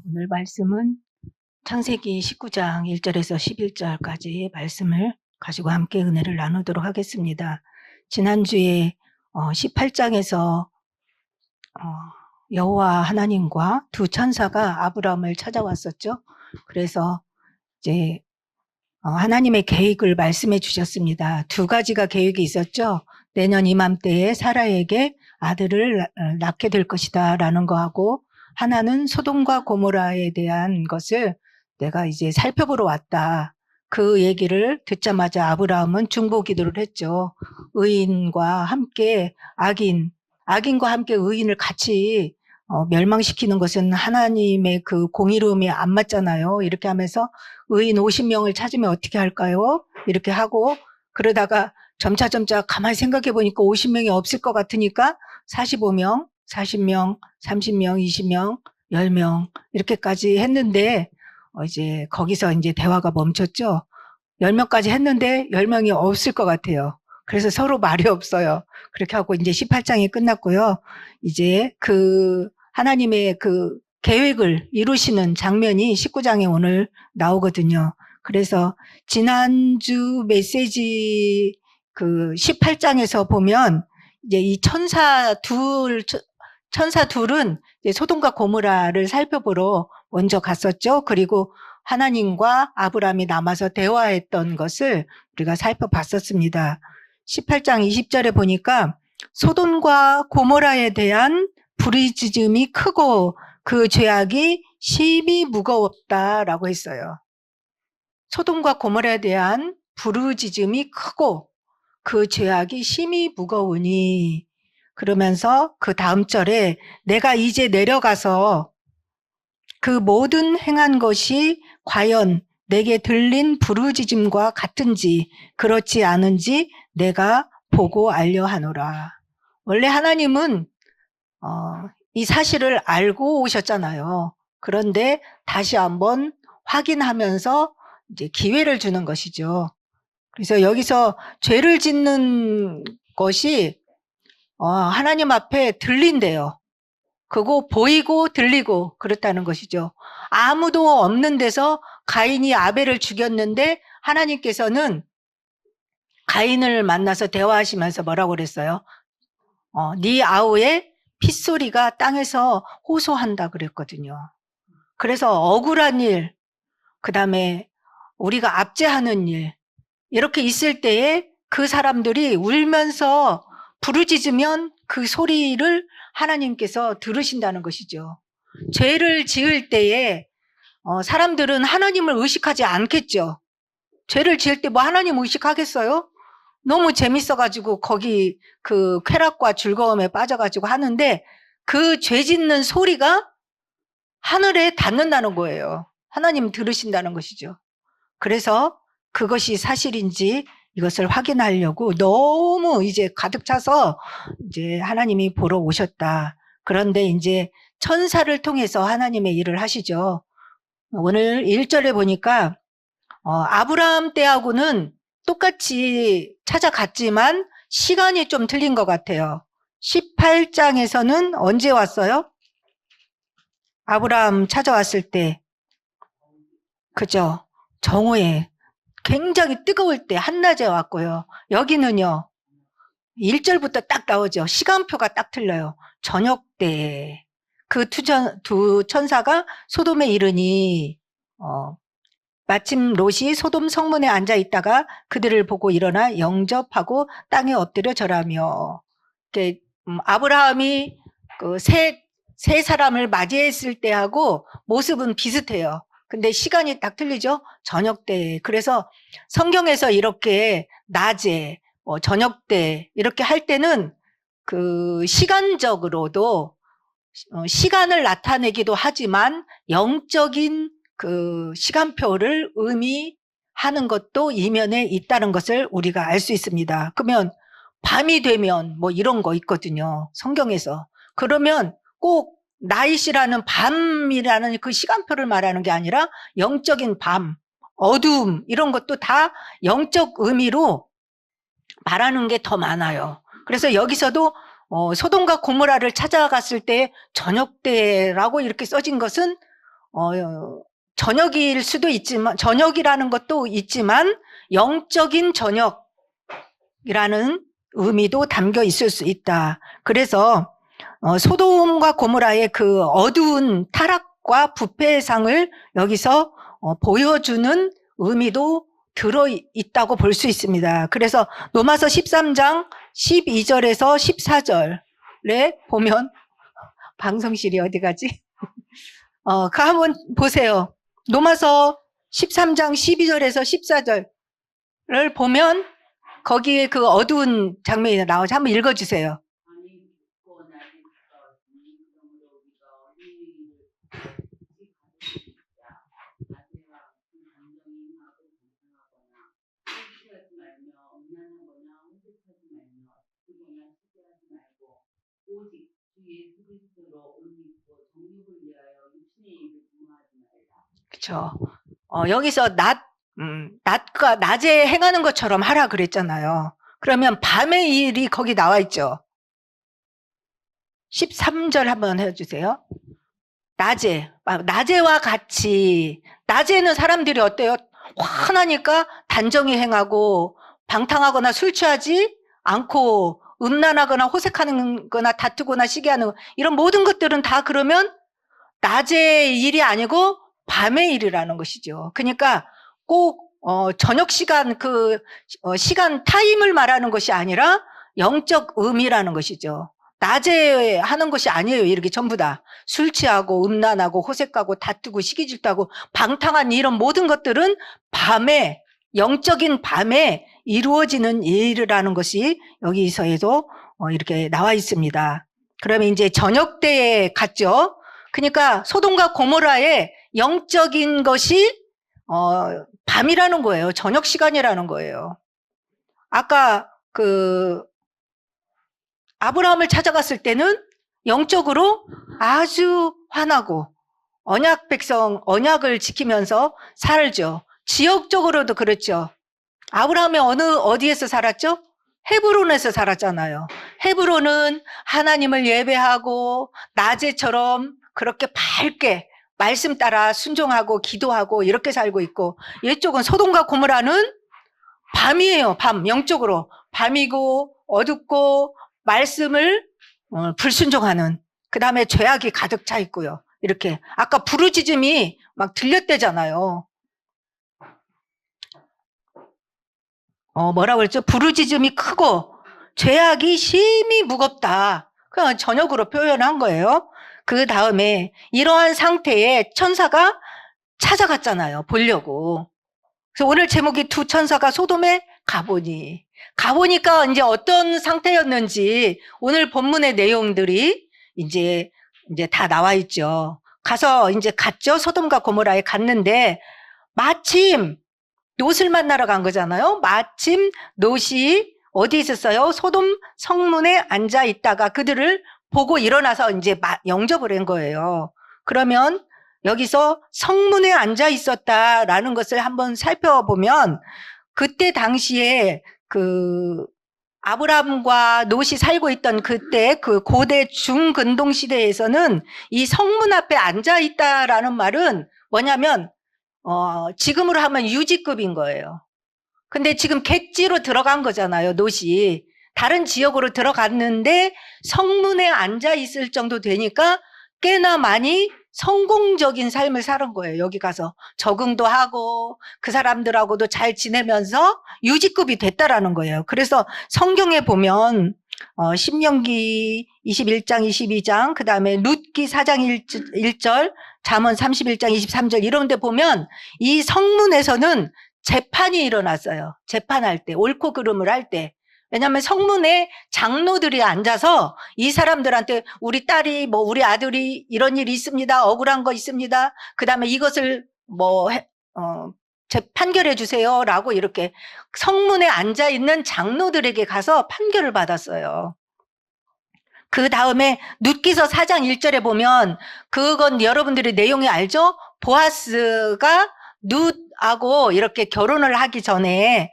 오늘 말씀은 창세기 19장 1절에서 11절까지의 말씀을 가지고 함께 은혜를 나누도록 하겠습니다. 지난주에 18장에서 여호와 하나님과 두 천사가 아브라함을 찾아왔었죠. 그래서 이제 하나님의 계획을 말씀해 주셨습니다. 두 가지가 계획이 있었죠. 내년 이맘때에 사라에게 아들을 낳게 될 것이다 라는 거하고, 하나는 소돔과 고모라에 대한 것을 내가 이제 살펴보러 왔다. 그 얘기를 듣자마자 아브라함은 중보기도를 했죠. 의인과 함께 악인과 함께 의인을 같이 멸망시키는 것은 하나님의 그 공의로움이 안 맞잖아요. 이렇게 하면서 의인 50명을 찾으면 어떻게 할까요? 이렇게 하고, 그러다가 점차 가만히 생각해 보니까 50명이 없을 것 같으니까 45명, 40명, 30명, 20명, 10명 이렇게까지 했는데 이제 거기서 이제 대화가 멈췄죠. 10명까지 했는데 10명이 없을 것 같아요. 그래서 서로 말이 없어요. 그렇게 하고 이제 18장이 끝났고요. 이제 그 하나님의 그 계획을 이루시는 장면이 19장에 오늘 나오거든요. 그래서 지난주 메시지 그 18장에서 보면 이제 이 천사 둘은 이제 소돔과 고모라를 살펴보러 먼저 갔었죠. 그리고 하나님과 아브라함이 남아서 대화했던 것을 우리가 살펴봤었습니다. 18장 20절에 보니까 소돔과 고모라에 대한 부르짖음이 크고 그 죄악이 심히 무거웠다라고 했어요. 소돔과 고모라에 대한 부르짖음이 크고 그 죄악이 심히 무거우니, 그러면서 그 다음 절에 내가 이제 내려가서 그 모든 행한 것이 과연 내게 들린 부르짖음과 같은지 그렇지 않은지 내가 보고 알려 하노라. 원래 하나님은 이 사실을 알고 오셨잖아요. 그런데 다시 한번 확인하면서 이제 기회를 주는 것이죠. 그래서 여기서 죄를 짓는 것이 하나님 앞에 들린대요. 그거 보이고 들리고 그렇다는 것이죠. 아무도 없는 데서 가인이 아벨을 죽였는데 하나님께서는 가인을 만나서 대화하시면서 뭐라고 그랬어요? 네 아우의 핏소리가 땅에서 호소한다 그랬거든요. 그래서 억울한 일, 그 다음에 우리가 압제하는 일, 이렇게 있을 때에 그 사람들이 울면서 부르짖으면 그 소리를 하나님께서 들으신다는 것이죠. 죄를 지을 때에 사람들은 하나님을 의식하지 않겠죠. 죄를 지을 때 뭐 하나님 의식하겠어요? 너무 재밌어가지고 거기 그 쾌락과 즐거움에 빠져가지고 하는데 그 죄 짓는 소리가 하늘에 닿는다는 거예요. 하나님 들으신다는 것이죠. 그래서 그것이 사실인지 이것을 확인하려고 너무 이제 가득 차서 이제 하나님이 보러 오셨다. 그런데 이제 천사를 통해서 하나님의 일을 하시죠. 오늘 1절에 보니까 아브라함 때하고는 똑같이 찾아갔지만 시간이 좀 틀린 것 같아요. 18장에서는 언제 왔어요? 아브라함 찾아왔을 때, 그죠? 정오에 굉장히 뜨거울 때 한낮에 왔고요. 여기는요 1절부터 딱 나오죠. 시간표가 딱 틀려요. 저녁 때 그 두 천사가 소돔에 이르니 마침 롯이 소돔 성문에 앉아 있다가 그들을 보고 일어나 영접하고 땅에 엎드려 절하며, 아브라함이 그 세 사람을 맞이했을 때하고 모습은 비슷해요. 근데 시간이 딱 틀리죠. 저녁 때. 그래서 성경에서 이렇게 낮에 저녁 때 이렇게 할 때는 그 시간적으로도 시간을 나타내기도 하지만 영적인 그 시간표를 의미하는 것도 이면에 있다는 것을 우리가 알 수 있습니다. 그러면 밤이 되면 뭐 이런 거 있거든요. 성경에서. 그러면 꼭 나잇이라는 밤이라는 그 시간표를 말하는 게 아니라 영적인 밤, 어두움 이런 것도 다 영적 의미로 말하는 게 더 많아요. 그래서 여기서도 소돔과 고모라를 찾아갔을 때 저녁 때라고 이렇게 써진 것은 저녁일 수도 있지만, 저녁이라는 것도 있지만 영적인 저녁이라는 의미도 담겨 있을 수 있다. 그래서 소돔과 고모라의 그 어두운 타락과 부패상을 여기서 보여주는 의미도 들어있다고 볼 수 있습니다. 그래서 로마서 13장 12절에서 14절에 보면, 방송실이 어디 가지? 그 한번 보세요. 로마서 13장 12절에서 14절을 보면 거기에 그 어두운 장면이 나오죠. 한번 읽어주세요. 그렇죠. 여기서 낮과 낮에 행하는 것처럼 하라 그랬잖아요. 그러면 밤의 일이 거기 나와 있죠. 13절 한번 해주세요. 낮에와 같이. 낮에는 사람들이 어때요? 환하니까 단정히 행하고 방탕하거나 술 취하지 않고 음란하거나 호색하는 거나 다투거나 시기하는 이런 모든 것들은 다 그러면 낮의 일이 아니고 밤의 일이라는 것이죠. 그러니까 꼭 저녁 시간 시간 타임을 말하는 것이 아니라 영적 의미라는 것이죠. 낮에 하는 것이 아니에요. 이렇게 전부 다 술 취하고 음란하고 호색하고 다투고 시기질투하고 방탕한 이런 모든 것들은 밤에, 영적인 밤에 이루어지는 일이라는 것이 여기서에도 이렇게 나와 있습니다. 그러면 이제 저녁 때에 갔죠. 그러니까 소돔과 고모라의 영적인 것이 밤이라는 거예요. 저녁 시간이라는 거예요. 아까 아브라함을 찾아갔을 때는 영적으로 아주 환하고 언약 백성, 언약을 지키면서 살죠. 지역적으로도 그렇죠. 아브라함이 어디에서 살았죠? 헤브론에서 살았잖아요. 헤브론은 하나님을 예배하고 낮에처럼 그렇게 밝게 말씀 따라 순종하고 기도하고 이렇게 살고 있고, 이쪽은 소돔과 고모라는 밤이에요. 밤, 영적으로 밤이고 어둡고 말씀을 불순종하는, 그 다음에 죄악이 가득 차 있고요. 이렇게 아까 부르짖음이 막 들렸대잖아요. 뭐라고 그랬죠? 부르짖음이 크고 죄악이 심히 무겁다. 그냥 저녁으로 표현한 거예요. 그 다음에 이러한 상태에 천사가 찾아갔잖아요. 보려고. 그래서 오늘 제목이 두 천사가 소돔에 가보니까 이제 어떤 상태였는지 오늘 본문의 내용들이 이제 다 나와 있죠. 가서 이제 갔죠. 소돔과 고모라에 갔는데 마침 롯을 만나러 간 거잖아요. 마침 롯이 어디 있었어요? 소돔 성문에 앉아 있다가 그들을 보고 일어나서 이제 영접을 한 거예요. 그러면 여기서 성문에 앉아 있었다라는 것을 한번 살펴보면, 그때 당시에 아브라함과 롯이 살고 있던 그때 그 고대 중근동 시대에서는 이 성문 앞에 앉아 있다라는 말은 뭐냐면 지금으로 하면 유지급인 거예요. 근데 지금 객지로 들어간 거잖아요. 롯이 다른 지역으로 들어갔는데 성문에 앉아 있을 정도 되니까 꽤나 많이 성공적인 삶을 사는 거예요. 여기 가서 적응도 하고 그 사람들하고도 잘 지내면서 유지급이 됐다라는 거예요. 그래서 성경에 보면 신명기 21장 22장, 그 다음에 룻기 4장 1절, 잠언 31장 23절 이런 데 보면 이 성문에서는 재판이 일어났어요. 재판할 때, 옳고 그름을 할 때. 왜냐하면 성문에 장로들이 앉아서 이 사람들한테 우리 딸이 우리 아들이 이런 일이 있습니다. 억울한 거 있습니다. 그 다음에 이것을 판결해 주세요라고 이렇게 성문에 앉아 있는 장로들에게 가서 판결을 받았어요. 그 다음에 룻기서 4장 1절에 보면 그건 여러분들이 내용이 알죠? 보아스가 룻하고 이렇게 결혼을 하기 전에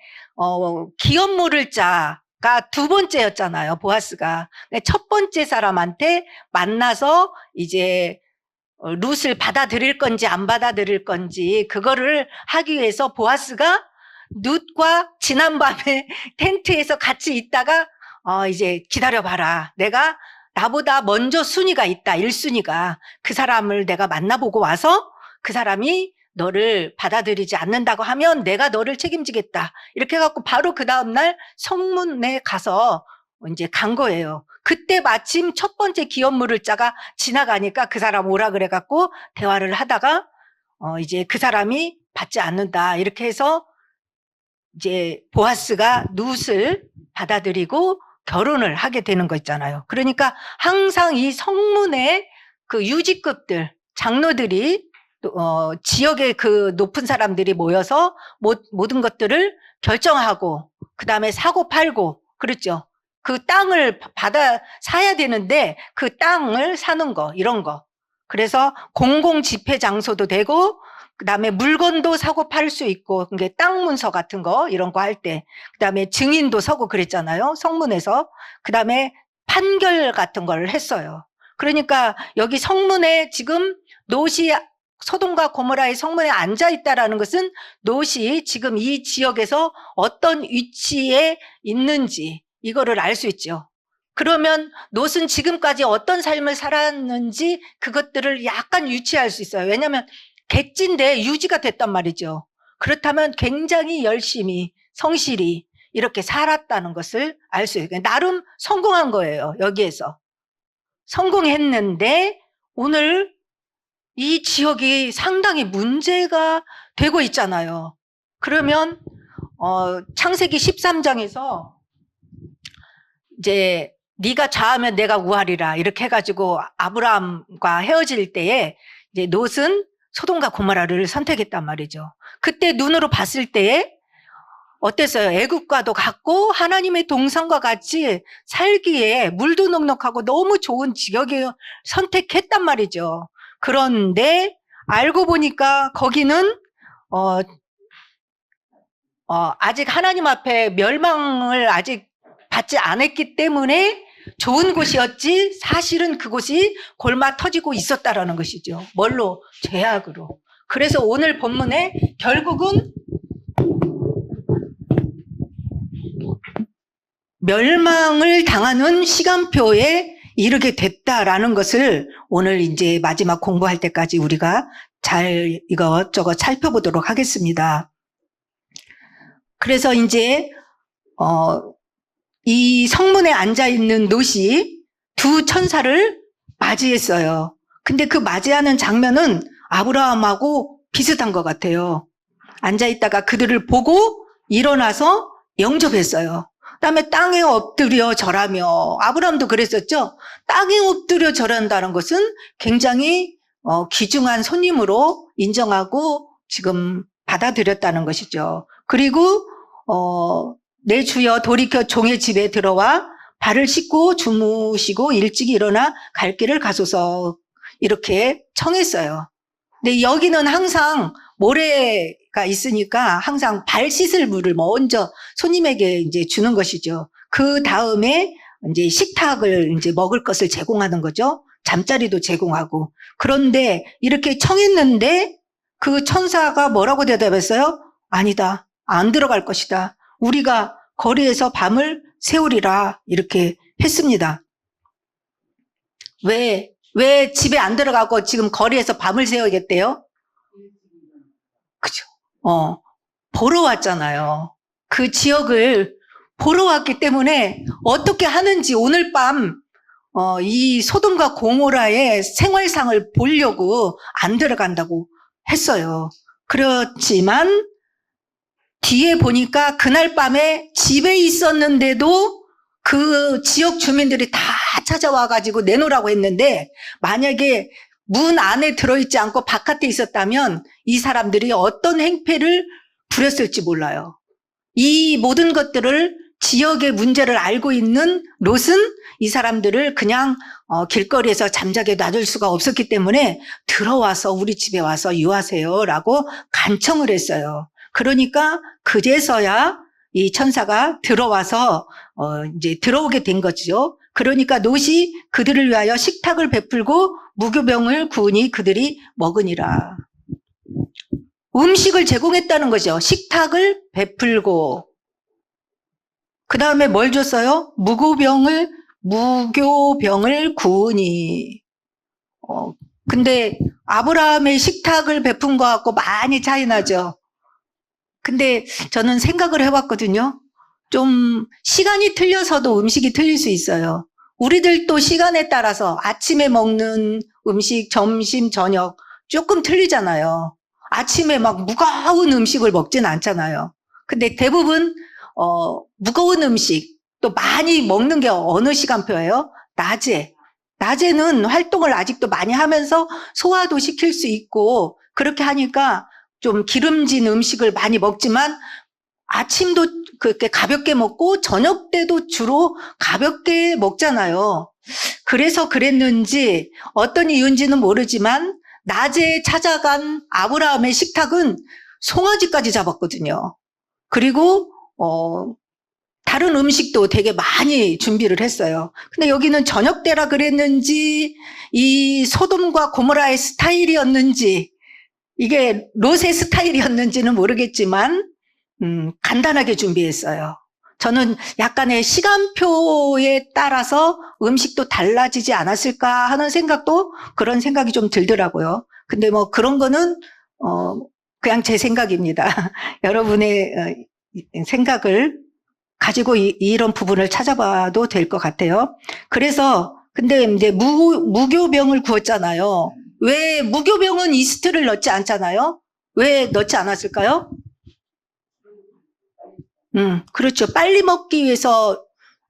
기업 모를 자가 두 번째였잖아요. 보아스가 첫 번째 사람한테 만나서 이제 룻을 받아들일 건지 안 받아들일 건지 그거를 하기 위해서 보아스가 룻과 지난밤에 텐트에서 같이 있다가 이제 기다려봐라. 나보다 먼저 순위가 있다. 1순위가. 그 사람을 내가 만나보고 와서 그 사람이 너를 받아들이지 않는다고 하면 내가 너를 책임지겠다. 이렇게 해갖고 바로 그 다음날 성문에 가서 이제 간 거예요. 그때 마침 첫 번째 기업물을자가 지나가니까 그 사람 오라 그래갖고 대화를 하다가 이제 그 사람이 받지 않는다. 이렇게 해서 이제 보아스가 룻을 받아들이고 결혼을 하게 되는 거 있잖아요. 그러니까 항상 이 성문에 그 유지급들, 장로들이 지역의 그 높은 사람들이 모여서 모든 것들을 결정하고 그 다음에 사고 팔고 그렇죠. 그 땅을 받아 사야 되는데 그 땅을 사는 거 이런 거. 그래서 공공 집회 장소도 되고 그다음에 물건도 사고 팔 수 있고 그게 땅 문서 같은 거 이런 거 할 때 그다음에 증인도 서고 그랬잖아요. 성문에서. 그다음에 판결 같은 걸 했어요. 그러니까 여기 성문에 지금 롯이 소돔과 고모라의 성문에 앉아 있다라는 것은 롯이 지금 이 지역에서 어떤 위치에 있는지 이거를 알 수 있죠. 그러면 롯은 지금까지 어떤 삶을 살았는지 그것들을 약간 유추할 수 있어요. 왜냐하면 객지인데 유지가 됐단 말이죠. 그렇다면 굉장히 열심히 성실히 이렇게 살았다는 것을 알 수 있어요. 나름 성공한 거예요. 여기에서. 성공했는데 오늘 이 지역이 상당히 문제가 되고 있잖아요. 그러면 창세기 13장에서 이제 네가 좌하면 내가 우하리라 이렇게 해가지고 아브라함과 헤어질 때에 이제 롯은 소돔과 고모라를 선택했단 말이죠. 그때 눈으로 봤을 때에 어땠어요? 애국과도 같고 하나님의 동산과 같이 살기에 물도 넉넉하고 너무 좋은 지역을 선택했단 말이죠. 그런데 알고 보니까 거기는 아직 하나님 앞에 멸망을 아직 받지 않았기 때문에 좋은 곳이었지 사실은 그곳이 골마 터지고 있었다라는 것이죠. 뭘로? 죄악으로. 그래서 오늘 본문에 결국은 멸망을 당하는 시간표에 이르게 됐다라는 것을 오늘 이제 마지막 공부할 때까지 우리가 잘 이것저것 살펴보도록 하겠습니다. 그래서 이제 이 성문에 앉아있는 롯이 두 천사를 맞이했어요. 근데 그 맞이하는 장면은 아브라함하고 비슷한 것 같아요. 앉아있다가 그들을 보고 일어나서 영접했어요. 그다음에 땅에 엎드려 절하며 아브라함도 그랬었죠. 땅에 엎드려 절한다는 것은 굉장히 귀중한 손님으로 인정하고 지금 받아들였다는 것이죠. 그리고 내 주여 돌이켜 종의 집에 들어와 발을 씻고 주무시고 일찍이 일어나 갈 길을 가소서 이렇게 청했어요. 근데 여기는 항상 모래가 있으니까 항상 발 씻을 물을 먼저 손님에게 이제 주는 것이죠. 그 다음에 이제 식탁을 이제 먹을 것을 제공하는 거죠. 잠자리도 제공하고. 그런데 이렇게 청했는데 그 천사가 뭐라고 대답했어요? 아니다. 안 들어갈 것이다. 우리가 거리에서 밤을 세우리라 이렇게 했습니다. 왜 집에 안 들어가고 지금 거리에서 밤을 새우겠대요? 그죠? 보러 왔잖아요. 그 지역을 보러 왔기 때문에 어떻게 하는지 오늘 밤 이 소돔과 고모라의 생활상을 보려고 안 들어간다고 했어요. 그렇지만 뒤에 보니까 그날 밤에 집에 있었는데도 그 지역 주민들이 다 찾아와가지고 내놓으라고 했는데 만약에 문 안에 들어있지 않고 바깥에 있었다면 이 사람들이 어떤 행패를 부렸을지 몰라요. 이 모든 것들을 지역의 문제를 알고 있는 롯은 이 사람들을 그냥 길거리에서 잠자게 놔둘 수가 없었기 때문에 들어와서 우리 집에 와서 유하세요 라고 간청을 했어요. 그러니까 그제서야 이 천사가 들어와서 이제 들어오게 된 거죠. 그러니까 롯이 그들을 위하여 식탁을 베풀고 무교병을 구우니 그들이 먹으니라. 음식을 제공했다는 거죠. 식탁을 베풀고. 그 다음에 뭘 줬어요? 무교병을 구우니. 근데 아브라함의 식탁을 베푼 것 같고 많이 차이 나죠. 근데 저는 생각을 해봤거든요. 좀 시간이 틀려서도 음식이 틀릴 수 있어요. 우리들도 시간에 따라서 아침에 먹는 음식, 점심, 저녁 조금 틀리잖아요. 아침에 막 무거운 음식을 먹진 않잖아요. 근데 대부분 무거운 음식 또 많이 먹는 게 어느 시간표예요? 낮에는 활동을 아직도 많이 하면서 소화도 시킬 수 있고 그렇게 하니까 좀 기름진 음식을 많이 먹지만 아침도 그렇게 가볍게 먹고 저녁 때도 주로 가볍게 먹잖아요. 그래서 그랬는지 어떤 이유인지는 모르지만 낮에 찾아간 아브라함의 식탁은 송아지까지 잡았거든요. 그리고 다른 음식도 되게 많이 준비를 했어요. 근데 여기는 저녁 때라 그랬는지 이 소돔과 고모라의 스타일이었는지 이게 롯의 스타일이었는지는 모르겠지만 간단하게 준비했어요. 저는 약간의 시간표에 따라서 음식도 달라지지 않았을까 하는 생각도 그런 생각이 좀 들더라고요. 근데 뭐 그런 거는 그냥 제 생각입니다. 여러분의 생각을 가지고 이런 부분을 찾아봐도 될 것 같아요. 그래서 근데 이제 무교병을 구웠잖아요. 왜 무교병은 이스트를 넣지 않잖아요? 왜 넣지 않았을까요? 그렇죠. 빨리 먹기 위해서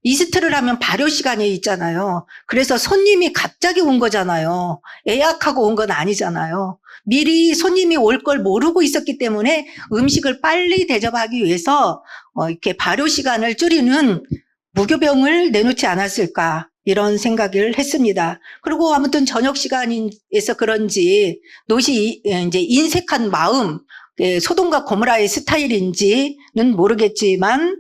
이스트를 하면 발효 시간이 있잖아요. 그래서 손님이 갑자기 온 거잖아요. 예약하고 온 건 아니잖아요. 미리 손님이 올 걸 모르고 있었기 때문에 음식을 빨리 대접하기 위해서 이렇게 발효 시간을 줄이는 무교병을 내놓지 않았을까 이런 생각을 했습니다. 그리고 아무튼 저녁 시간에서 그런지 롯이 이제 인색한 마음, 소돔과 고모라의 스타일인지는 모르겠지만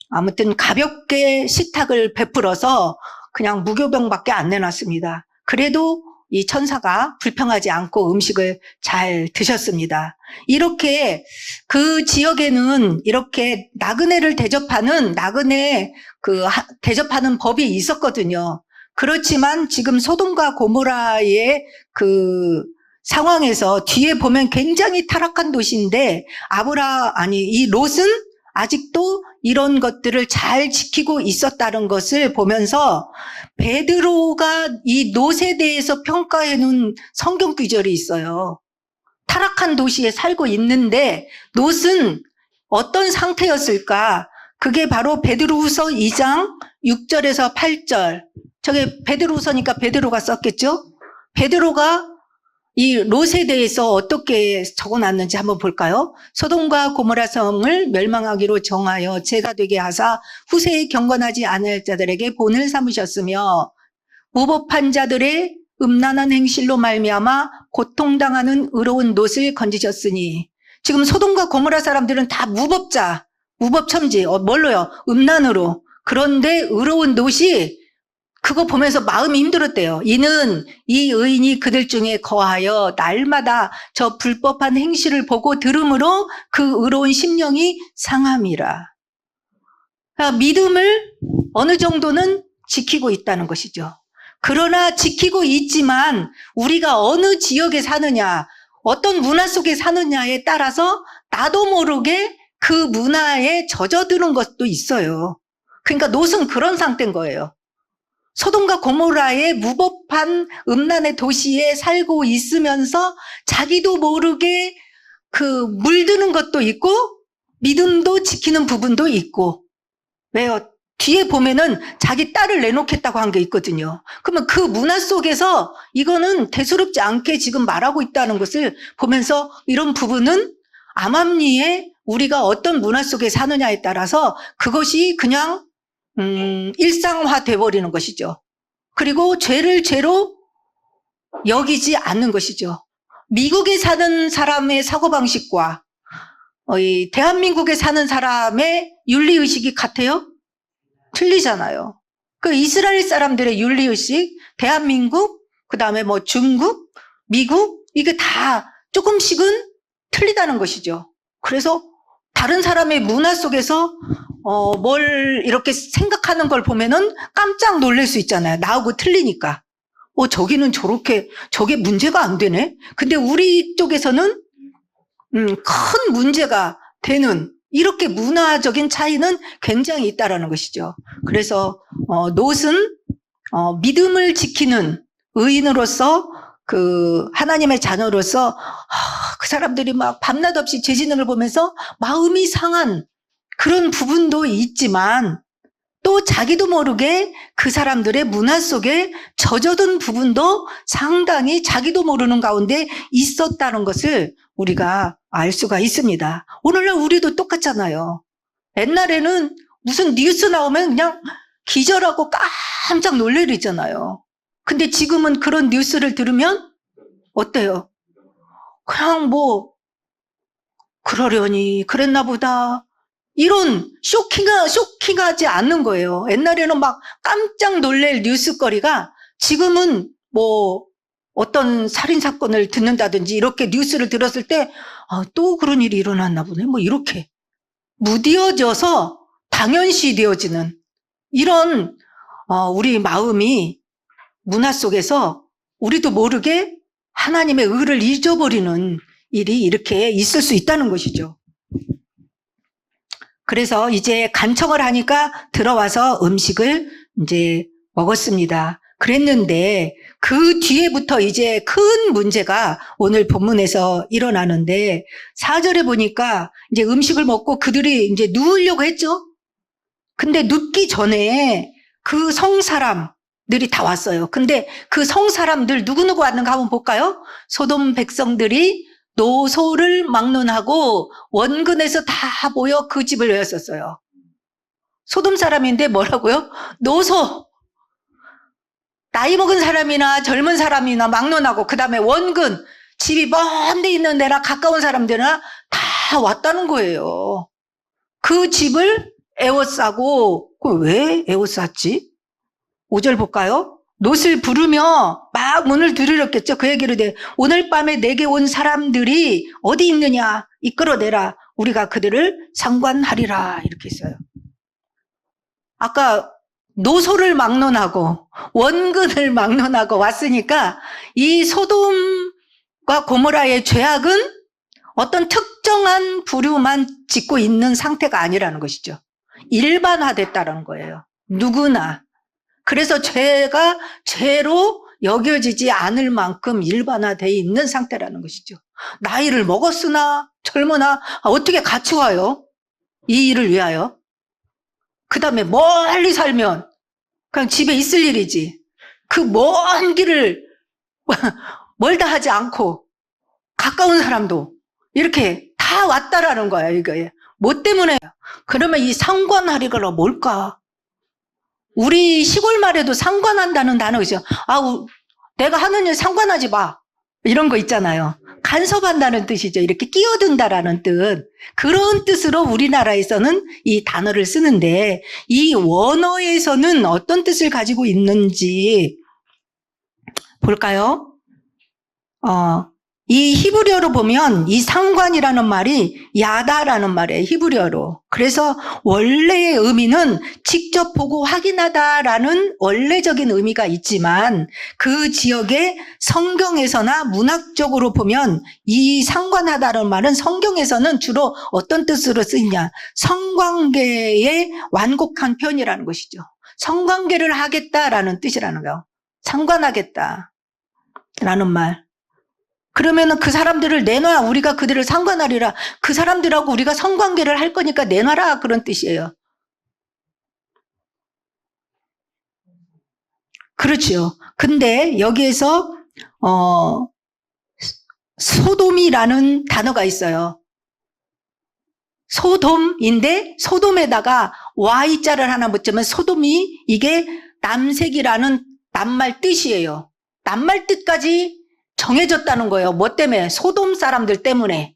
아무튼 가볍게 식탁을 베풀어서 그냥 무교병밖에 안 내놨습니다. 그래도 이 천사가 불평하지 않고 음식을 잘 드셨습니다. 이렇게 그 지역에는 이렇게 나그네를 대접하는 대접하는 법이 있었거든요. 그렇지만 지금 소돔과 고모라의 그 상황에서 뒤에 보면 굉장히 타락한 도시인데 이 롯은 아직도 이런 것들을 잘 지키고 있었다는 것을 보면서 베드로가 이 롯에 대해서 평가해 놓은 성경 구절이 있어요. 타락한 도시에 살고 있는데 롯은 어떤 상태였을까? 그게 바로 베드로후서 2장 6절에서 8절. 저게 베드로후서니까 베드로가 썼겠죠? 베드로가 이 롯에 대해서 어떻게 적어놨는지 한번 볼까요? 소돔과 고모라 성을 멸망하기로 정하여 죄가 되게 하사 후세에 경건하지 않을 자들에게 본을 삼으셨으며 무법한 자들의 음란한 행실로 말미암아 고통당하는 의로운 롯을 건지셨으니 지금 소돔과 고모라 사람들은 다 무법천지, 뭘로요? 음란으로. 그런데 의로운 롯이 그거 보면서 마음이 힘들었대요. 이는 이 의인이 그들 중에 거하여 날마다 저 불법한 행실을 보고 들음으로 그 의로운 심령이 상함이라. 그러니까 믿음을 어느 정도는 지키고 있다는 것이죠. 그러나 지키고 있지만 우리가 어느 지역에 사느냐, 어떤 문화 속에 사느냐에 따라서 나도 모르게 그 문화에 젖어드는 것도 있어요. 그러니까 롯은 그런 상태인 거예요. 소돔과 고모라의 무법한 음란의 도시에 살고 있으면서 자기도 모르게 물드는 것도 있고 믿음도 지키는 부분도 있고. 왜요? 뒤에 보면은 자기 딸을 내놓겠다고 한 게 있거든요. 그러면 그 문화 속에서 이거는 대수롭지 않게 지금 말하고 있다는 것을 보면서 이런 부분은 암암리에 우리가 어떤 문화 속에 사느냐에 따라서 그것이 그냥 일상화 돼버리는 것이죠. 그리고 죄를 죄로 여기지 않는 것이죠. 미국에 사는 사람의 사고방식과 대한민국에 사는 사람의 윤리의식이 같아요? 틀리잖아요. 그 이스라엘 사람들의 윤리의식, 대한민국, 그 다음에 뭐 중국, 미국, 이게 다 조금씩은 틀리다는 것이죠. 그래서 다른 사람의 문화 속에서 뭘 이렇게 생각하는 걸 보면은 깜짝 놀랄 수 있잖아요. 나하고 틀리니까. 저기는 저렇게, 저게 문제가 안 되네? 근데 우리 쪽에서는, 큰 문제가 되는, 이렇게 문화적인 차이는 굉장히 있다라는 것이죠. 그래서, 롯은, 믿음을 지키는 의인으로서, 하나님의 자녀로서, 그 사람들이 막 밤낮 없이 죄 짓는 걸 보면서 마음이 상한 그런 부분도 있지만, 또 자기도 모르게 그 사람들의 문화 속에 젖어든 부분도 상당히 자기도 모르는 가운데 있었다는 것을 우리가 알 수가 있습니다. 오늘날 우리도 똑같잖아요. 옛날에는 무슨 뉴스 나오면 그냥 기절하고 깜짝 놀랄 있잖아요. 근데 지금은 그런 뉴스를 들으면 어때요? 그냥 뭐 그러려니 그랬나 보다. 이런 쇼킹하지 않는 거예요. 옛날에는 막 깜짝 놀랄 뉴스거리가 지금은 뭐 어떤 살인사건을 듣는다든지 이렇게 뉴스를 들었을 때 또 그런 일이 일어났나 보네. 뭐 이렇게 무뎌져서 당연시 되어지는 이런 우리 마음이 문화 속에서 우리도 모르게 하나님의 의를 잊어버리는 일이 이렇게 있을 수 있다는 것이죠. 그래서 이제 간청을 하니까 들어와서 음식을 이제 먹었습니다. 그랬는데 그 뒤에부터 이제 큰 문제가 오늘 본문에서 일어나는데 4절에 보니까 이제 음식을 먹고 그들이 이제 누우려고 했죠. 근데 눕기 전에 그 성사람들이 다 왔어요. 근데 그 성사람들 누구누구 왔는가 한번 볼까요? 소돔 백성들이 노소를 막론하고 원근에서 다 모여 그 집을 외웠었어요. 소돔 사람인데 뭐라고요? 노소. 나이 먹은 사람이나 젊은 사람이나 막론하고 그 다음에 원근, 집이 먼 데 있는 데나 가까운 사람들이나 다 왔다는 거예요. 그 집을 에워싸고, 왜 에워쌌지? 5절 볼까요? 롯을 부르며 막 문을 두드렸겠죠. 그 얘기를 돼. 오늘 밤에 내게 온 사람들이 어디 있느냐? 이끌어내라. 우리가 그들을 상관하리라. 이렇게 했어요. 아까 노소를 막론하고 원근을 막론하고 왔으니까 이 소돔과 고모라의 죄악은 어떤 특정한 부류만 짓고 있는 상태가 아니라는 것이죠. 일반화됐다는 거예요. 누구나. 그래서 죄가 죄로 여겨지지 않을 만큼 일반화되어 있는 상태라는 것이죠. 나이를 먹었으나 젊으나 어떻게 같이 와요? 이 일을 위하여. 그 다음에 멀리 살면 그냥 집에 있을 일이지. 그 먼 길을 멀다 하지 않고 가까운 사람도 이렇게 다 왔다라는 거야. 이거예요. 뭐 때문에? 그러면 이 상관하리가 뭘까? 우리 시골 말에도 상관한다는 단어죠. 내가 하는 일 상관하지 마. 이런 거 있잖아요. 간섭한다는 뜻이죠. 이렇게 끼어든다라는 뜻. 그런 뜻으로 우리나라에서는 이 단어를 쓰는데 이 원어에서는 어떤 뜻을 가지고 있는지 볼까요? 이 히브리어로 보면 이 상관이라는 말이 야다라는 말이에요. 히브리어로. 그래서 원래의 의미는 직접 보고 확인하다라는 원래적인 의미가 있지만 그 지역의 성경에서나 문학적으로 보면 이 상관하다라는 말은 성경에서는 주로 어떤 뜻으로 쓰이냐. 성관계의 완곡한 표현이라는 것이죠. 성관계를 하겠다라는 뜻이라는 거예요. 상관하겠다라는 말. 그러면은 그 사람들을 내놔. 우리가 그들을 상관하리라. 그 사람들하고 우리가 성관계를 할 거니까 내놔라. 그런 뜻이에요. 그렇죠. 근데 여기에서 소돔이라는 단어가 있어요. 소돔인데 소돔에다가 Y자를 하나 붙이면 소돔이 이게 남색이라는 낱말 뜻이에요. 낱말 뜻까지 정해졌다는 거예요. 뭐 때문에? 소돔 사람들 때문에.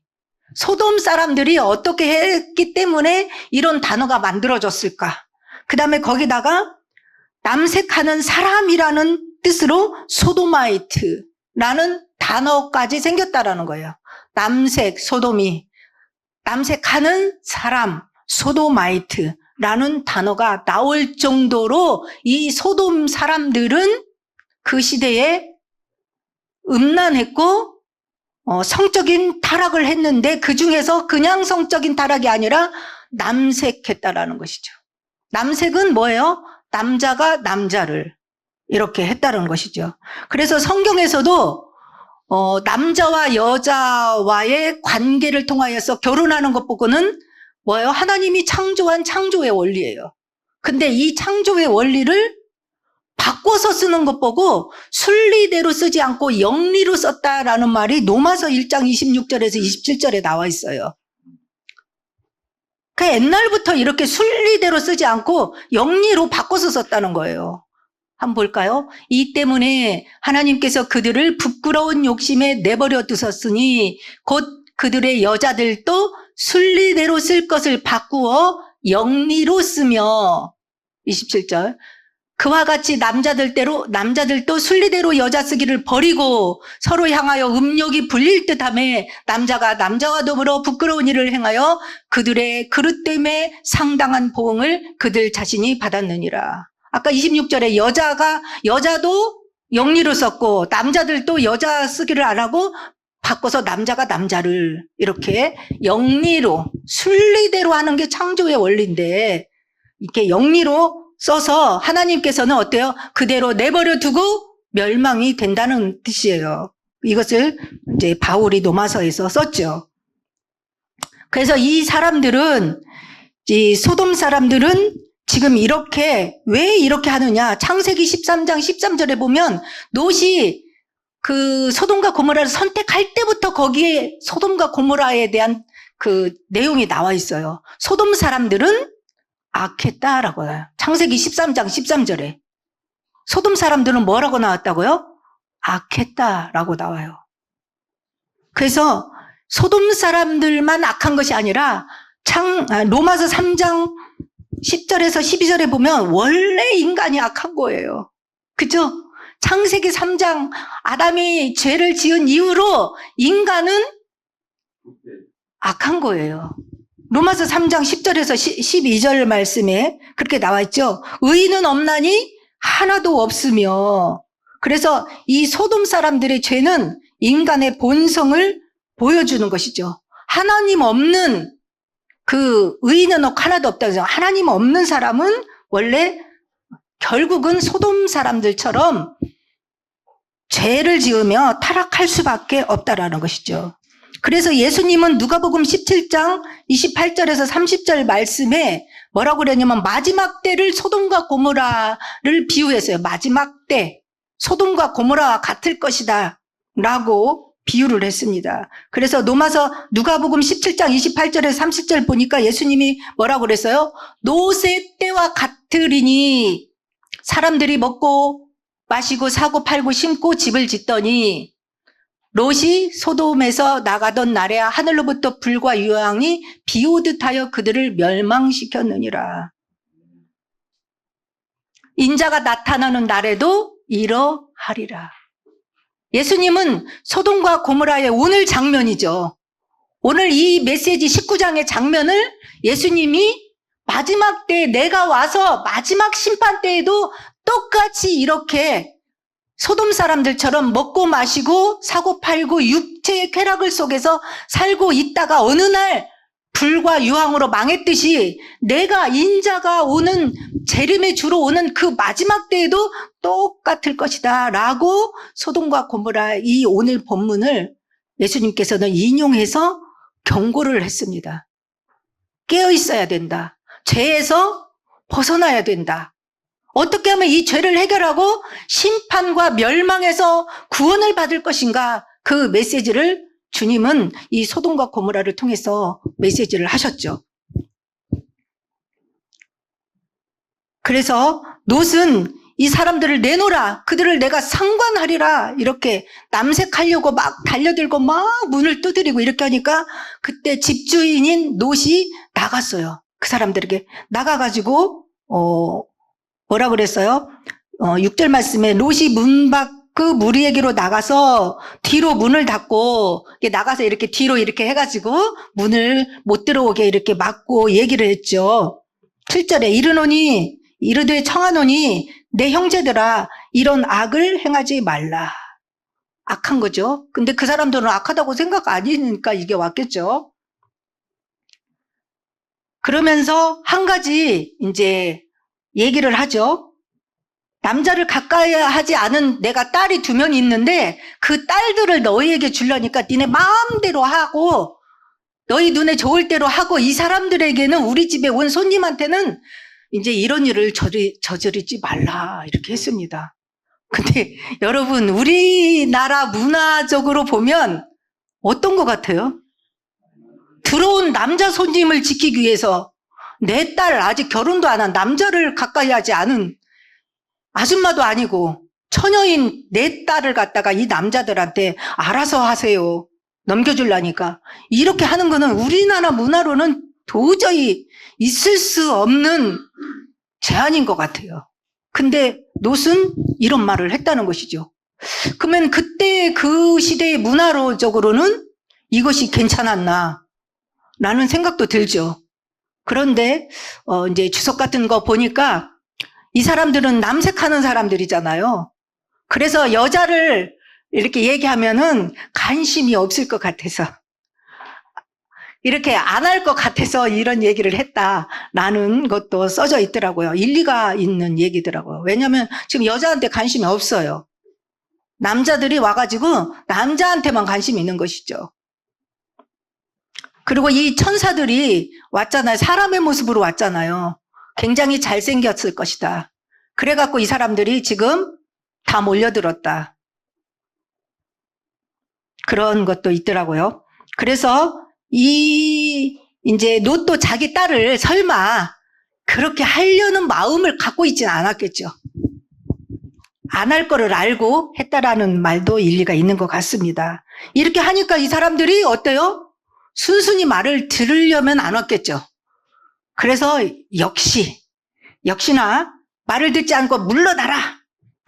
소돔 사람들이 어떻게 했기 때문에 이런 단어가 만들어졌을까? 그 다음에 거기다가 남색하는 사람이라는 뜻으로 소도마이트라는 단어까지 생겼다라는 거예요. 남색, 소돔이, 남색하는 사람, 소도마이트라는 단어가 나올 정도로 이 소돔 사람들은 그 시대에 음란했고 성적인 타락을 했는데 그 중에서 그냥 성적인 타락이 아니라 남색했다라는 것이죠. 남색은 뭐예요? 남자가 남자를 이렇게 했다는 것이죠. 그래서 성경에서도 남자와 여자와의 관계를 통하여서 결혼하는 것 보고는 뭐예요? 하나님이 창조한 창조의 원리예요. 근데 이 창조의 원리를 바꿔서 쓰는 것 보고 순리대로 쓰지 않고 영리로 썼다라는 말이 로마서 1장 26절에서 27절에 나와 있어요. 그 옛날부터 이렇게 순리대로 쓰지 않고 영리로 바꿔서 썼다는 거예요. 한번 볼까요? 이 때문에 하나님께서 그들을 부끄러운 욕심에 내버려 두셨으니 곧 그들의 여자들도 순리대로 쓸 것을 바꾸어 영리로 쓰며 27절 그와 같이 남자들도 순리대로 여자 쓰기를 버리고 서로 향하여 음욕이 불릴 듯하며 남자가 남자와 더불어 부끄러운 일을 행하여 그들의 그릇 때문에 상당한 보응을 그들 자신이 받았느니라. 아까 26절에 여자도 영리로 썼고 남자들도 여자 쓰기를 안 하고 바꿔서 남자가 남자를 이렇게 영리로 순리대로 하는 게 창조의 원리인데 이렇게 영리로 써서 하나님께서는 어때요? 그대로 내버려 두고 멸망이 된다는 뜻이에요. 이것을 이제 바울이 로마서에서 썼죠. 그래서 이 사람들은, 이 소돔 사람들은 지금 왜 이렇게 하느냐. 창세기 13장 13절에 보면 롯이 그 소돔과 고모라를 선택할 때부터 거기에 소돔과 고모라에 대한 그 내용이 나와 있어요. 소돔 사람들은 악했다라고 해요. 창세기 13장 13절에. 소돔 사람들은 뭐라고 나왔다고요? 악했다라고 나와요. 그래서 소돔 사람들만 악한 것이 아니라 로마서 3장 10절에서 12절에 보면 원래 인간이 악한 거예요. 그죠? 창세기 3장 아담이 죄를 지은 이후로 인간은 악한 거예요. 로마서 3장 10절에서 12절 말씀에 그렇게 나와 있죠. 의인은 없나니 하나도 없으며. 그래서 이 소돔 사람들의 죄는 인간의 본성을 보여주는 것이죠. 하나님 없는 그 의인은 하나도 없다고 해서 하나님 없는 사람은 원래 결국은 소돔 사람들처럼 죄를 지으며 타락할 수밖에 없다라는 것이죠. 그래서 예수님은 누가복음 17장 28절에서 30절 말씀에 뭐라고 그랬냐면 마지막 때를 소돔과 고모라를 비유했어요. 마지막 때 소돔과 고모라와 같을 것이다 라고 비유를 했습니다. 그래서 누가복음 17장 28절에서 30절 보니까 예수님이 뭐라고 그랬어요? 롯의 때와 같으리니 사람들이 먹고 마시고 사고 팔고 심고 집을 짓더니 롯이 소돔에서 나가던 날에 하늘로부터 불과 유황이 비오듯 하여 그들을 멸망시켰느니라. 인자가 나타나는 날에도 이러하리라. 예수님은 소돔과 고모라의 오늘 장면이죠. 오늘 이 메시지 19장의 장면을 예수님이 마지막 때 내가 와서 마지막 심판 때에도 똑같이 이렇게 소돔 사람들처럼 먹고 마시고 사고 팔고 육체의 쾌락을 속에서 살고 있다가 어느 날 불과 유황으로 망했듯이 내가 인자가 오는 재림의 주로 오는 그 마지막 때에도 똑같을 것이다 라고 소돔과 고모라 이 오늘 본문을 예수님께서는 인용해서 경고를 했습니다. 깨어 있어야 된다. 죄에서 벗어나야 된다. 어떻게 하면 이 죄를 해결하고 심판과 멸망에서 구원을 받을 것인가, 그 메시지를 주님은 이 소돔과 고모라를 통해서 메시지를 하셨죠. 그래서 롯은 이 사람들을 내놓으라, 그들을 내가 상관하리라, 이렇게 남색하려고 막 달려들고 막 문을 두드리고 이렇게 하니까 그때 집주인인 롯이 나갔어요. 그 사람들에게 나가가지고 뭐라 그랬어요? 6절 말씀에 롯이 문 밖 그 무리에게로 나가서 뒤로 문을 닫고 나가서 이렇게 뒤로 이렇게 해가지고 문을 못 들어오게 이렇게 막고 얘기를 했죠. 7절에 이르되 청하노니 내 형제들아 이런 악을 행하지 말라. 악한 거죠. 근데 그 사람들은 악하다고 생각 아니니까 이게 왔겠죠. 그러면서 한 가지 이제 얘기를 하죠. 남자를 가까이 하지 않은 내가 딸이 2명 있는데 그 딸들을 너희에게 주려니까 니네 마음대로 하고 너희 눈에 좋을 대로 하고 이 사람들에게는 우리 집에 온 손님한테는 이제 이런 일을 저지르지 말라 이렇게 했습니다. 근데 여러분 우리나라 문화적으로 보면 어떤 것 같아요? 들어온 남자 손님을 지키기 위해서 내 딸 아직 결혼도 안 한 남자를 가까이 하지 않은 아줌마도 아니고 처녀인 내 딸을 갖다가 이 남자들한테 알아서 하세요. 넘겨주려니까. 이렇게 하는 거는 우리나라 문화로는 도저히 있을 수 없는 제한인 것 같아요. 근데 롯은 이런 말을 했다는 것이죠. 그러면 그때 그 시대의 문화적으로는 이것이 괜찮았나 라는 생각도 들죠. 그런데 이제 주석 같은 거 보니까 이 사람들은 남색하는 사람들이잖아요. 그래서 여자를 이렇게 얘기하면은 관심이 없을 것 같아서 이렇게 안 할 것 같아서 이런 얘기를 했다라는 것도 써져 있더라고요. 일리가 있는 얘기더라고요. 왜냐하면 지금 여자한테 관심이 없어요. 남자들이 와가지고 남자한테만 관심이 있는 것이죠. 그리고 이 천사들이 왔잖아요. 사람의 모습으로 왔잖아요. 굉장히 잘생겼을 것이다. 그래갖고 이 사람들이 지금 다 몰려들었다. 그런 것도 있더라고요. 그래서 이제 롯도 자기 딸을 설마 그렇게 하려는 마음을 갖고 있지는 않았겠죠. 안 할 거를 알고 했다라는 말도 일리가 있는 것 같습니다. 이렇게 하니까 이 사람들이 어때요? 순순히 말을 들으려면 안 왔겠죠. 그래서 역시나 말을 듣지 않고 물러나라.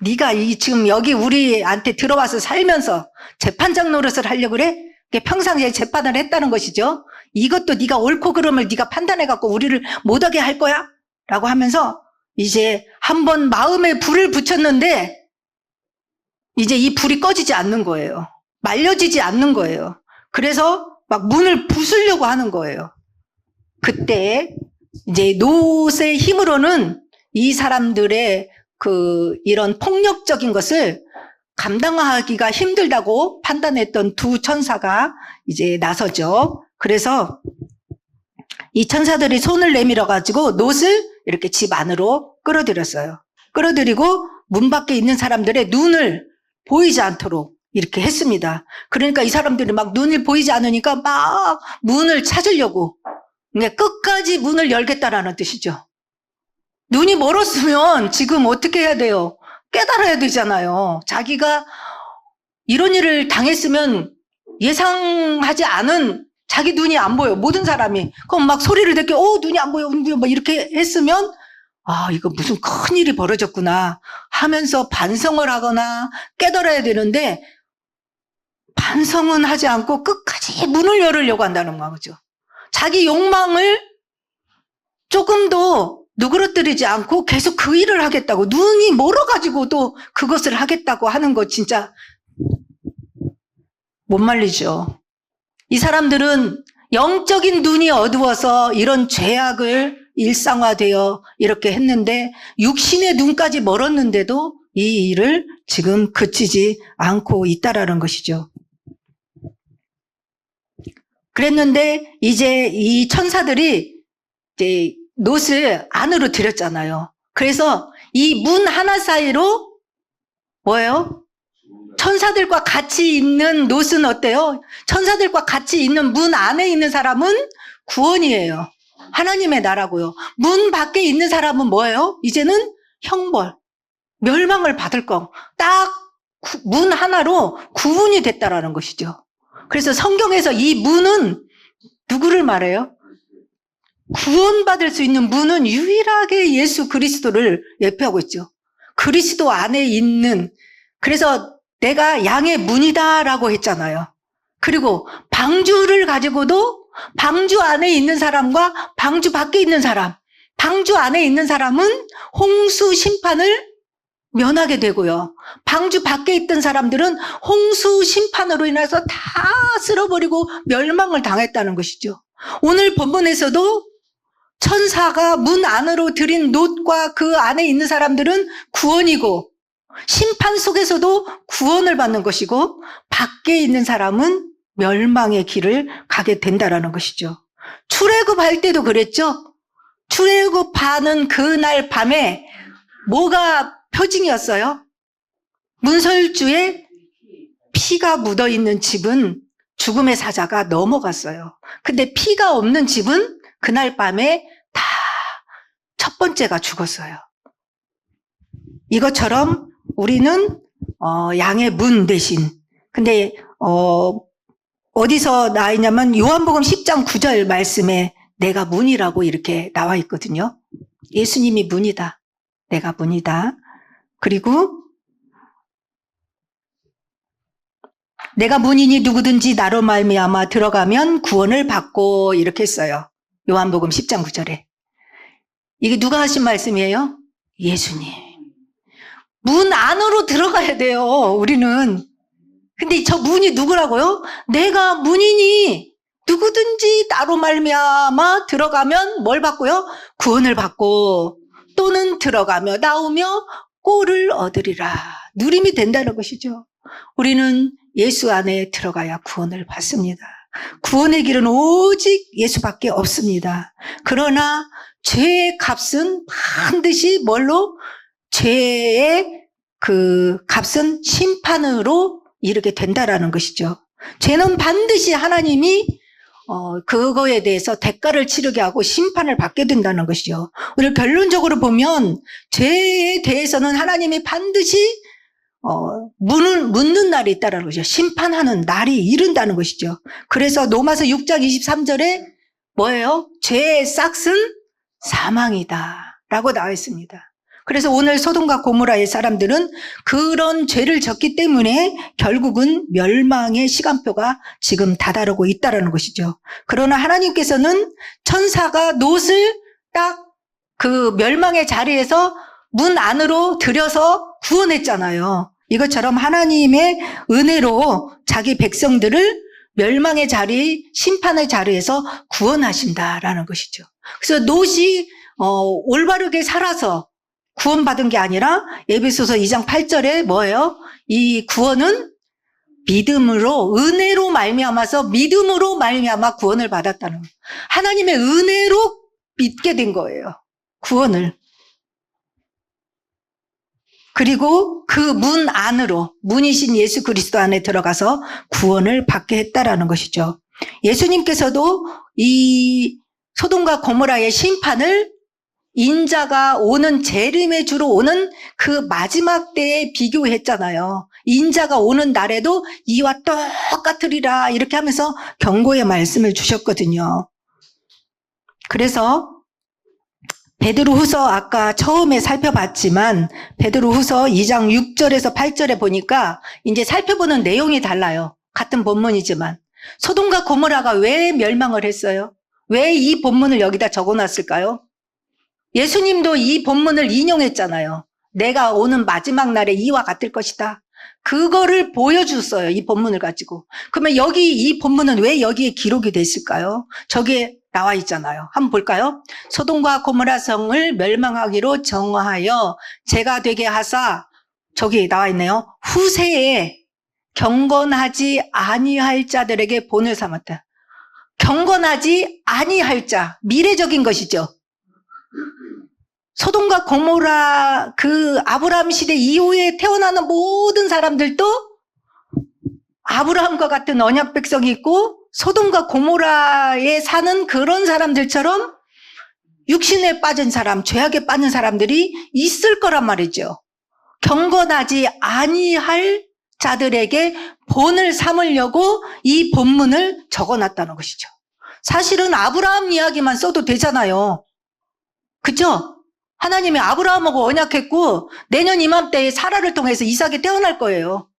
네가 지금 여기 우리한테 들어와서 살면서 재판장 노릇을 하려고 그래? 평상시에 재판을 했다는 것이죠. 이것도 네가 옳고 그름을 네가 판단해갖고 우리를 못하게 할 거야? 라고 하면서 이제 한번 마음에 불을 붙였는데 이제 이 불이 꺼지지 않는 거예요. 말려지지 않는 거예요. 그래서 막 문을 부수려고 하는 거예요. 그때 이제 롯의 힘으로는 이 사람들의 이런 폭력적인 것을 감당하기가 힘들다고 판단했던 2 천사가 이제 나서죠. 그래서 이 천사들이 손을 내밀어 가지고 롯을 이렇게 집 안으로 끌어들였어요. 끌어들이고 문 밖에 있는 사람들의 눈을 보이지 않도록 이렇게 했습니다. 그러니까 이 사람들이 막 눈을 보이지 않으니까 막 문을 찾으려고 끝까지 문을 열겠다라는 뜻이죠. 눈이 멀었으면 지금 어떻게 해야 돼요? 깨달아야 되잖아요. 자기가 이런 일을 당했으면 예상하지 않은 자기 눈이 안 보여. 모든 사람이. 그럼 막 소리를 듣고 눈이 안 보여. 막 이렇게 했으면 이거 무슨 큰일이 벌어졌구나 하면서 반성을 하거나 깨달아야 되는데 반성은 하지 않고 끝까지 문을 열으려고 한다는 거죠. 자기 욕망을 조금도 누그러뜨리지 않고 계속 그 일을 하겠다고 눈이 멀어가지고도 그것을 하겠다고 하는 거 진짜 못 말리죠. 이 사람들은 영적인 눈이 어두워서 이런 죄악을 일상화되어 이렇게 했는데 육신의 눈까지 멀었는데도 이 일을 지금 그치지 않고 있다라는 것이죠. 그랬는데 이제 이 천사들이 이제 롯을 안으로 들였잖아요. 그래서 이 문 하나 사이로 뭐예요? 천사들과 같이 있는 롯은 어때요? 천사들과 같이 있는 문 안에 있는 사람은 구원이에요. 하나님의 나라고요. 문 밖에 있는 사람은 뭐예요? 이제는 형벌, 멸망을 받을 거. 딱 문 하나로 구분이 됐다라는 것이죠. 그래서 성경에서 이 문은 누구를 말해요? 구원받을 수 있는 문은 유일하게 예수 그리스도를 예표하고 있죠. 그리스도 안에 있는, 그래서 내가 양의 문이다라고 했잖아요. 그리고 방주를 가지고도 방주 안에 있는 사람과 방주 밖에 있는 사람, 방주 안에 있는 사람은 홍수 심판을 면하게 되고요. 방주 밖에 있던 사람들은 홍수 심판으로 인해서 다 쓸어버리고 멸망을 당했다는 것이죠. 오늘 본문에서도 천사가 문 안으로 들인 놋과 그 안에 있는 사람들은 구원이고, 심판 속에서도 구원을 받는 것이고, 밖에 있는 사람은 멸망의 길을 가게 된다라는 것이죠. 출애굽할 때도 그랬죠. 출애굽하는 그날 밤에 뭐가 표징이었어요? 문설주에 피가 묻어있는 집은 죽음의 사자가 넘어갔어요. 근데 피가 없는 집은 그날 밤에 다 첫 번째가 죽었어요. 이것처럼 우리는 양의 문 대신, 근데 어디서 나와 있냐면 요한복음 10장 9절 말씀에 내가 문이라고 이렇게 나와 있거든요. 예수님이 문이다. 내가 문이다. 그리고 내가 문이니 누구든지 나로 말미암아 들어가면 구원을 받고, 이렇게 했어요. 요한복음 10장 9절에. 이게 누가 하신 말씀이에요? 예수님. 문 안으로 들어가야 돼요, 우리는. 근데 저 문이 누구라고요? 내가 문이니 누구든지 나로 말미암아 들어가면 뭘 받고요? 구원을 받고, 또는 들어가며 나오며 꼴을 얻으리라. 누림이 된다는 것이죠. 우리는 예수 안에 들어가야 구원을 받습니다. 구원의 길은 오직 예수밖에 없습니다. 그러나 죄의 값은 반드시 뭘로? 죄의 그 값은 심판으로 이르게 된다라는 것이죠. 죄는 반드시 하나님이 그거에 대해서 대가를 치르게 하고 심판을 받게 된다는 것이죠. 오늘 결론적으로 보면 죄에 대해서는 하나님이 반드시 묻는 날이 있다는 것이죠. 심판하는 날이 이른다는 것이죠. 그래서 로마서 6장 23절에 뭐예요? 죄의 싹은 사망이다 라고 나와 있습니다. 그래서 오늘 소돔과 고모라의 사람들은 그런 죄를 졌기 때문에 결국은 멸망의 시간표가 지금 다다르고 있다는 것이죠. 그러나 하나님께서는 천사가 놋을 딱 그 멸망의 자리에서 문 안으로 들여서 구원했잖아요. 이것처럼 하나님의 은혜로 자기 백성들을 멸망의 자리, 심판의 자리에서 구원하신다라는 것이죠. 그래서 놋이 올바르게 살아서 구원받은 게 아니라 에베소서 2장 8절에 뭐예요? 이 구원은 믿음으로, 은혜로 말미암아서 믿음으로 말미암아 구원을 받았다는 거예요. 하나님의 은혜로 믿게 된 거예요. 구원을. 그리고 그 문 안으로, 문이신 예수 그리스도 안에 들어가서 구원을 받게 했다라는 것이죠. 예수님께서도 이 소돔과 고모라의 심판을 인자가 오는, 재림의 주로 오는 그 마지막 때에 비교했잖아요. 인자가 오는 날에도 이와 똑같으리라 이렇게 하면서 경고의 말씀을 주셨거든요. 그래서 베드로후서 아까 처음에 살펴봤지만 베드로후서 2장 6절에서 8절에 보니까 이제 살펴보는 내용이 달라요. 같은 본문이지만 소돔과 고모라가 왜 멸망을 했어요? 왜 이 본문을 여기다 적어놨을까요? 예수님도 이 본문을 인용했잖아요. 내가 오는 마지막 날에 이와 같을 것이다. 그거를 보여줬어요. 이 본문을 가지고. 그러면 여기 이 본문은 왜 여기에 기록이 됐을까요? 저기에 나와 있잖아요. 한번 볼까요? 소돔과 고모라 성을 멸망하기로 정하여 제가 되게 하사, 저기 나와 있네요. 후세에 경건하지 아니할 자들에게 본을 삼았다. 경건하지 아니할 자, 미래적인 것이죠. 소돔과 고모라 그 아브라함 시대 이후에 태어나는 모든 사람들도 아브라함과 같은 언약 백성이 있고 소돔과 고모라에 사는 그런 사람들처럼 육신에 빠진 사람, 죄악에 빠진 사람들이 있을 거란 말이죠. 경건하지 아니할 자들에게 본을 삼으려고 이 본문을 적어놨다는 것이죠. 사실은 아브라함 이야기만 써도 되잖아요. 그죠? 하나님이 아브라함하고 언약했고 내년 이맘때에 사라를 통해서 이삭이 태어날 거예요.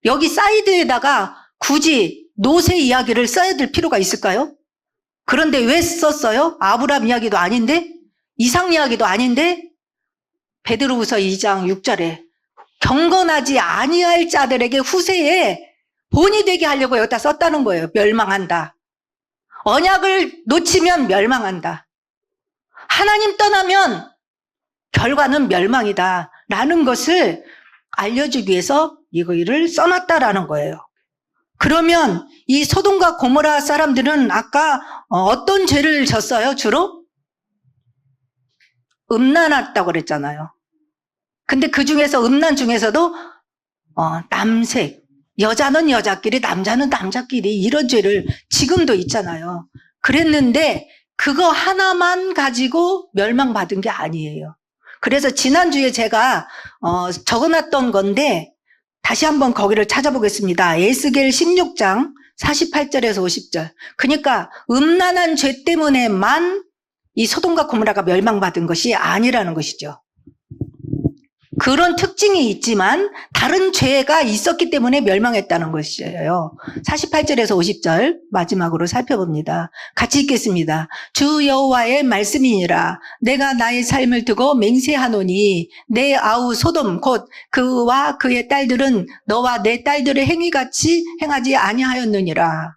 여기 사이드에다가 굳이 노세 이야기를 써야 될 필요가 있을까요? 그런데 왜 썼어요? 아브라함 이야기도 아닌데, 이삭 이야기도 아닌데. 베드로후서 2장 6절에 경건하지 아니할 자들에게 후세에 본이 되게 하려고 여기다 썼다는 거예요. 멸망한다. 언약을 놓치면 멸망한다. 하나님 떠나면 결과는 멸망이다 라는 것을 알려주기 위해서 이거를 써놨다라는 거예요. 그러면 이 소돔과 고모라 사람들은 아까 어떤 죄를 졌어요? 주로? 음란했다고 그랬잖아요. 근데 그 중에서 음란 중에서도 남색, 여자는 여자끼리 남자는 남자끼리 이런 죄를 지금도 있잖아요. 그랬는데 그거 하나만 가지고 멸망받은 게 아니에요. 그래서 지난주에 제가 적어놨던 건데 다시 한번 거기를 찾아보겠습니다. 에스겔 16장 48절에서 50절. 그러니까 음란한 죄 때문에만 이 소돔과 고모라가 멸망받은 것이 아니라는 것이죠. 그런 특징이 있지만 다른 죄가 있었기 때문에 멸망했다는 것이에요. 48절에서 50절 마지막으로 살펴봅니다. 같이 읽겠습니다. 주 여호와의 말씀이니라. 내가 나의 삶을 두고 맹세하노니 내 아우 소돔 곧 그와 그의 딸들은 너와 내 딸들의 행위같이 행하지 아니하였느니라.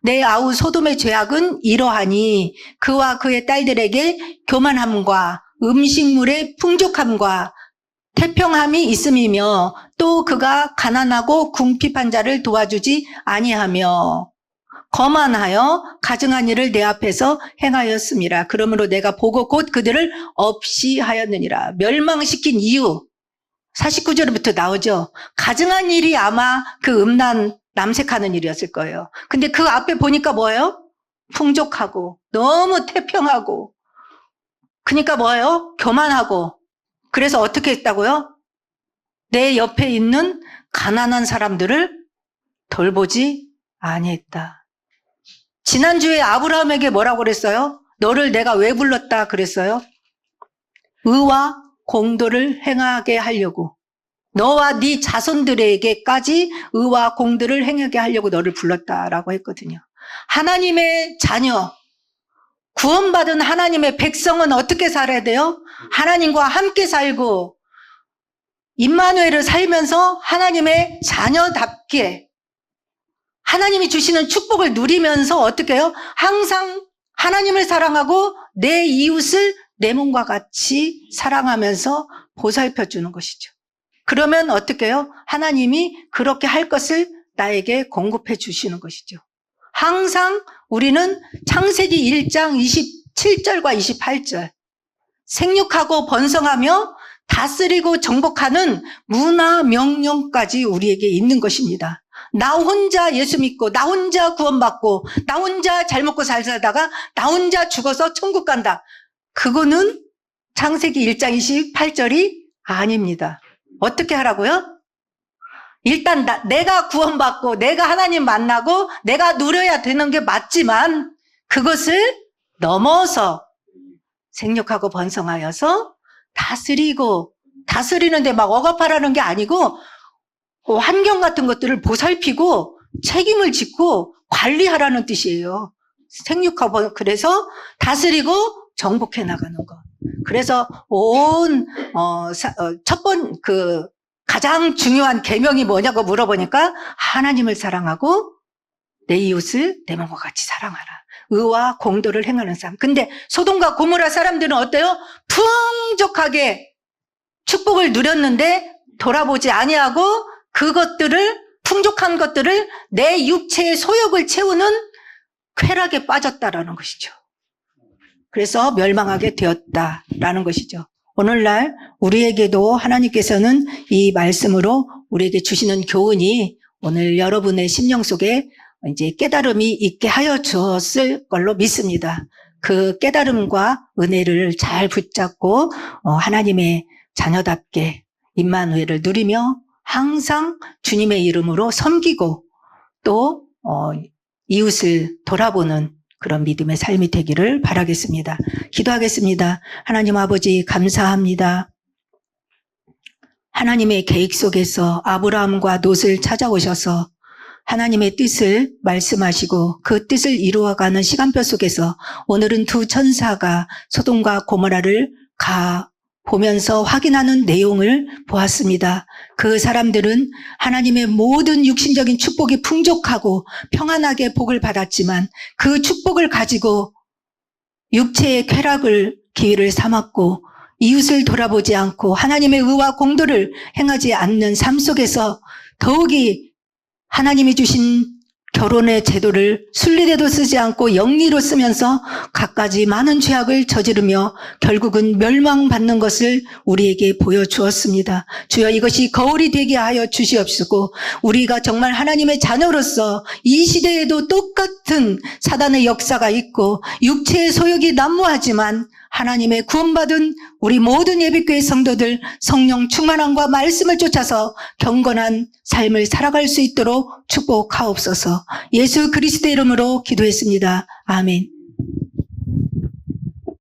내 아우 소돔의 죄악은 이러하니 그와 그의 딸들에게 교만함과 음식물의 풍족함과 태평함이 있음이며 또 그가 가난하고 궁핍한 자를 도와주지 아니하며 거만하여 가증한 일을 내 앞에서 행하였음이라. 그러므로 내가 보고 곧 그들을 없이 하였느니라. 멸망시킨 이유 49절부터 나오죠. 가증한 일이 아마 그 음란 남색하는 일이었을 거예요. 근데 그 앞에 보니까 뭐예요? 풍족하고 너무 태평하고 그러니까 뭐예요? 교만하고. 그래서 어떻게 했다고요? 내 옆에 있는 가난한 사람들을 돌보지 아니했다. 지난주에 아브라함에게 뭐라고 그랬어요? 너를 내가 왜 불렀다 그랬어요? 의와 공도를 행하게 하려고. 너와 네 자손들에게까지 의와 공도를 행하게 하려고 너를 불렀다라고 했거든요. 하나님의 자녀, 구원받은 하나님의 백성은 어떻게 살아야 돼요? 하나님과 함께 살고 임마누엘을 살면서 하나님의 자녀답게 하나님이 주시는 축복을 누리면서 어떻게 해요? 항상 하나님을 사랑하고 내 이웃을 내 몸과 같이 사랑하면서 보살펴 주는 것이죠. 그러면 어떻게 해요? 하나님이 그렇게 할 것을 나에게 공급해 주시는 것이죠. 항상 우리는 창세기 1장 27절과 28절 생육하고 번성하며 다스리고 정복하는 문화 명령까지 우리에게 있는 것입니다. 나 혼자 예수 믿고 나 혼자 구원받고 나 혼자 잘 먹고 잘 살다가 나 혼자 죽어서 천국 간다. 그거는 창세기 1장 28절이 아닙니다. 어떻게 하라고요? 일단 내가 구원받고 내가 하나님 만나고 내가 누려야 되는 게 맞지만 그것을 넘어서 생육하고 번성하여서 다스리는데 막 억압하라는 게 아니고 환경 같은 것들을 보살피고 책임을 짓고 관리하라는 뜻이에요. 생육하고 그래서 다스리고 정복해 나가는 것. 그래서 가장 중요한 계명이 뭐냐고 물어보니까 하나님을 사랑하고 내 이웃을 내 몸과 같이 사랑하라. 의와 공도를 행하는 삶. 근데 소돔과 고모라 사람들은 어때요? 풍족하게 축복을 누렸는데 돌아보지 아니하고 그것들을 풍족한 것들을 내 육체의 소욕을 채우는 쾌락에 빠졌다라는 것이죠. 그래서 멸망하게 되었다라는 것이죠. 오늘날 우리에게도 하나님께서는 이 말씀으로 우리에게 주시는 교훈이 오늘 여러분의 심령 속에 이제 깨달음이 있게 하여 주었을 걸로 믿습니다. 그 깨달음과 은혜를 잘 붙잡고 하나님의 자녀답게 임마누엘을 누리며 항상 주님의 이름으로 섬기고 또 이웃을 돌아보는 그런 믿음의 삶이 되기를 바라겠습니다. 기도하겠습니다. 하나님 아버지 감사합니다. 하나님의 계획 속에서 아브라함과 롯을 찾아오셔서 하나님의 뜻을 말씀하시고 그 뜻을 이루어가는 시간표 속에서 오늘은 두 천사가 소돔과 고모라를 보면서 확인하는 내용을 보았습니다. 그 사람들은 하나님의 모든 육신적인 축복이 풍족하고 평안하게 복을 받았지만 그 축복을 가지고 육체의 쾌락을 기회를 삼았고 이웃을 돌아보지 않고 하나님의 의와 공도를 행하지 않는 삶 속에서 더욱이 하나님이 주신 결혼의 제도를 순리대도 쓰지 않고 영리로 쓰면서 갖가지 많은 죄악을 저지르며 결국은 멸망받는 것을 우리에게 보여주었습니다. 주여 이것이 거울이 되게 하여 주시옵시고 우리가 정말 하나님의 자녀로서 이 시대에도 똑같은 사단의 역사가 있고 육체의 소욕이 난무하지만 하나님의 구원받은 우리 모든 예비교회 성도들 성령 충만함과 말씀을 쫓아서 경건한 삶을 살아갈 수 있도록 축복하옵소서. 예수 그리스도의 이름으로 기도했습니다. 아멘.